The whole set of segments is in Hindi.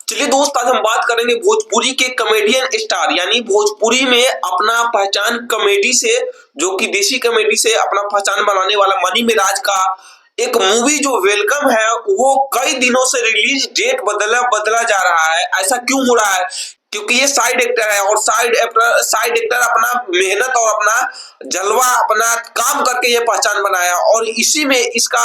चलिए दोस्त, आज हम बात करेंगे भोजपुरी के कॉमेडियन स्टार, यानी भोजपुरी में अपना पहचान कॉमेडी से, जो कि देसी कॉमेडी से अपना पहचान बनाने वाला मनी मिराज का एक मूवी जो वेलकम है, वो कई दिनों से रिलीज डेट बदला बदला जा रहा है। ऐसा क्यों हो रहा है? क्योंकि ये साइड एक्टर है और साइड एक्टर अपना मेहनत और अपना जलवा, अपना काम करके ये पहचान बनाया, और इसी में इसका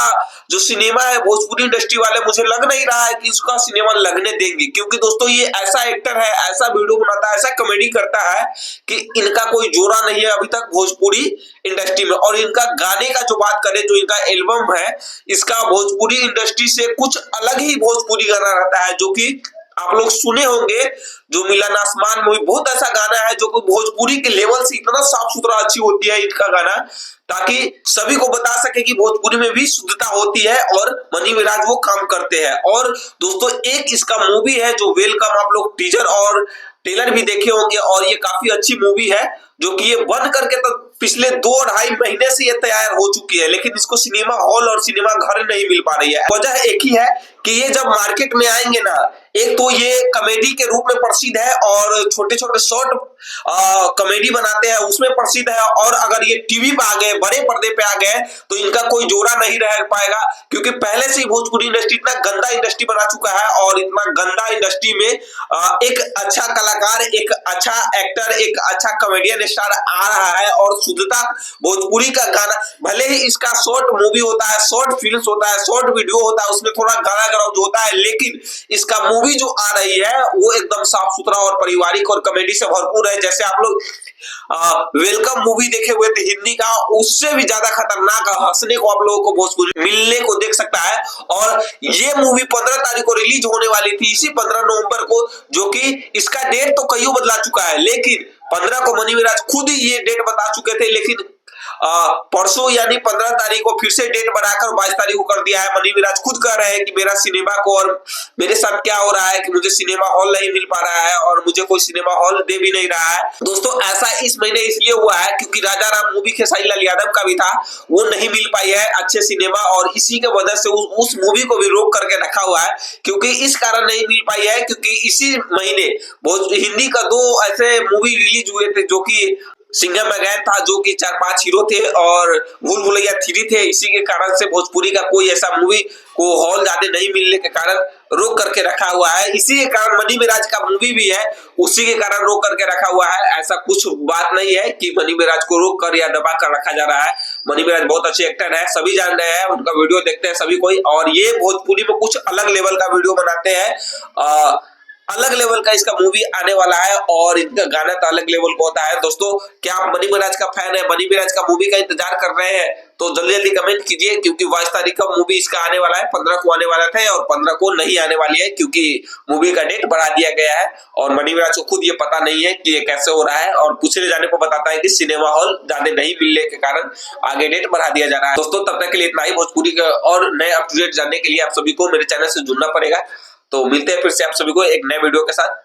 जो सिनेमा है, भोजपुरी इंडस्ट्री वाले मुझे लग नहीं रहा है कि इसका सिनेमा लगने देंगे। क्योंकि दोस्तों ये ऐसा एक्टर है, ऐसा वीडियो बनाता है, ऐसा कॉमेडी करता है कि इनका कोई जोड़ा नहीं है अभी तक भोजपुरी इंडस्ट्री में। और इनका गाने का जो बात करें, जो इनका एल्बम है, इसका भोजपुरी इंडस्ट्री से कुछ अलग ही भोजपुरी गाना रहता है, जो कि आप लोग सुने होंगे। जो मिलन आसमान मूवी, बहुत ऐसा गाना है जो भोजपुरी के लेवल से इतना साफ सुथरा अच्छी होती है इनका गाना, ताकि सभी को बता सके कि भोजपुरी में भी शुद्धता होती है और मनी मिराज वो काम करते हैं। और दोस्तों एक इसका मूवी है जो वेलकम, आप लोग टीजर और ट्रेलर भी देखे होंगे, और ये काफी अच्छी मूवी है, जो कि ये बन करके तो पिछले 2-2.5 महीने से ये तैयार हो चुकी है, लेकिन इसको सिनेमा हॉल और सिनेमा घर नहीं मिल पा रही है। वजह एक ही है कि ये जब मार्केट में आएंगे ना, एक तो ये कॉमेडी के रूप में प्रसिद्ध है और छोटे छोटे शॉर्ट कॉमेडी बनाते हैं, उसमें प्रसिद्ध है। और अगर ये टीवी पे आ गए, बड़े पर्दे पे आ गए, तो इनका कोई जोड़ा नहीं रह पाएगा। क्योंकि पहले से ही भोजपुरी इंडस्ट्री इतना गंदा इंडस्ट्री बना चुका है, और इतना गंदा इंडस्ट्री में एक अच्छा कलाकार, एक अच्छा एक्टर, एक अच्छा कॉमेडियन स्टार आ रहा है, और शुद्धता भोजपुरी का गाना, भले ही इसका शॉर्ट मूवी होता है, शॉर्ट फिल्म होता है, शॉर्ट वीडियो होता है, उसमें थोड़ा गाना गरौज होता है, लेकिन इसका मूवी जो आ रही है वो एकदम साफ सुथरा और पारिवारिक और कॉमेडी से भरपूर है। जैसे आप लोग वेलकम मूवी देखे हुए थे हिंदी का, उससे भी ज्यादा खतरनाक हंसने को आप लोगों को भोजपुरी मिलने को देख सकता है। और ये मूवी 15 तारीख को रिलीज होने वाली थी, इसी 15 नवंबर को, जो कि इसका डेट तो कईयों बदला चुका है, लेकिन 15 को मनी मिराज खुद ही ये डेट बता चुके थे, लेकिन परसों यानी 15 तारीख को फिर से डेट बढ़ाकर 22 तारीख को कर दिया है। मनी मिराज खुद कह रहे हैं कि मेरा सिनेमा को, और मेरे साथ क्या हो रहा है कि मुझे सिनेमा हॉल नहीं मिल पा रहा है और मुझे कोई सिनेमा हॉल दे भी नहीं रहा है। दोस्तों ऐसा इस महीने इसलिए हुआ है क्योंकि राजा राम मूवी खेसारी लाल यादव का भी था, वो नहीं मिल पाई है अच्छे सिनेमा, और इसी के वजह से उस मूवी को भी रोक करके रखा हुआ है। क्योंकि इस कारण नहीं मिल पाई है क्योंकि इसी महीने हिंदी का 2 ऐसे मूवी रिलीज हुए थे, जो कि सिंघम अगेन था, जो कि 4-5 हीरो थे, और भूल भुलैया 3 थे। इसी के कारण से भोजपुरी का कोई ऐसा मूवी को हॉल ज्यादा नहीं मिलने के कारण रोक करके रखा हुआ है। इसी के कारण मनी मिराज का मूवी भी है, उसी के कारण रोक करके रखा हुआ है। ऐसा कुछ बात नहीं है कि मनी मिराज को रोक कर या दबा कर रखा जा रहा है। मनी मिराज बहुत अच्छे एक्टर है, सभी जान रहे हैं, उनका वीडियो देखते हैं सभी कोई, और ये भोजपुरी में कुछ अलग लेवल का वीडियो बनाते हैं। अलग लेवल का इसका मूवी आने वाला है, और इनका गाना तो अलग लेवल का होता है। दोस्तों क्या आप मनी मिराज का फैन है, मनी मिराज का मूवी का इंतजार कर रहे हैं, तो जल्दी जल्दी कमेंट कीजिए। क्योंकि 22 तारीख का मूवी इसका आने वाला है, 15 को आने वाला था और 15 को नहीं आने वाली है, क्योंकि मूवी का डेट बढ़ा दिया गया है। और मनी मिराज को खुद ये पता नहीं है कि ये कैसे हो रहा है, और पूछने जाने को बताता है कि सिनेमा हॉल जाने नहीं मिलने के कारण आगे डेट बढ़ा दिया जा रहा है। दोस्तों तब तक के लिए इतना ही। भोजपुरी का और नए अप टू डेट जानने के लिए आप सभी को मेरे चैनल से जुड़ना पड़ेगा। तो मिलते हैं फिर से आप सभी को एक नए वीडियो के साथ।